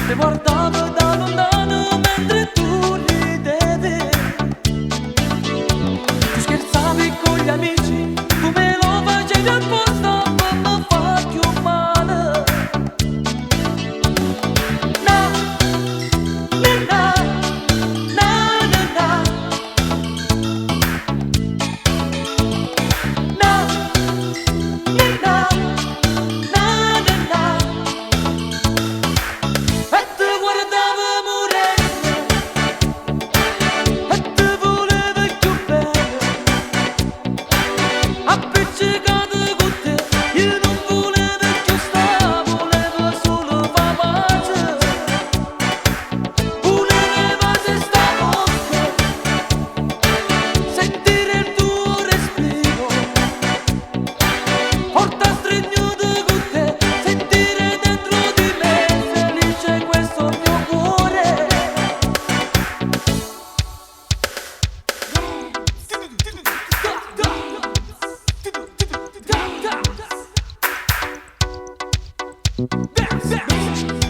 Ti guardavo da lontano mentre tu ridevi. Tu scherzavi con gli amici, tu me lo facevi apposta per non farti un male. Na, na, na, na, na, na. Na, na, na, na, na, na. E ti guardavo murenno, e ti volevo più bene, appiccicato con te, io non volevo più stare, volevo solo far pace, volevo se stavo con te, sentire il tuo respiro, porta stregnuto con te, sentire dentro di me felice questo mio cuore. Dance.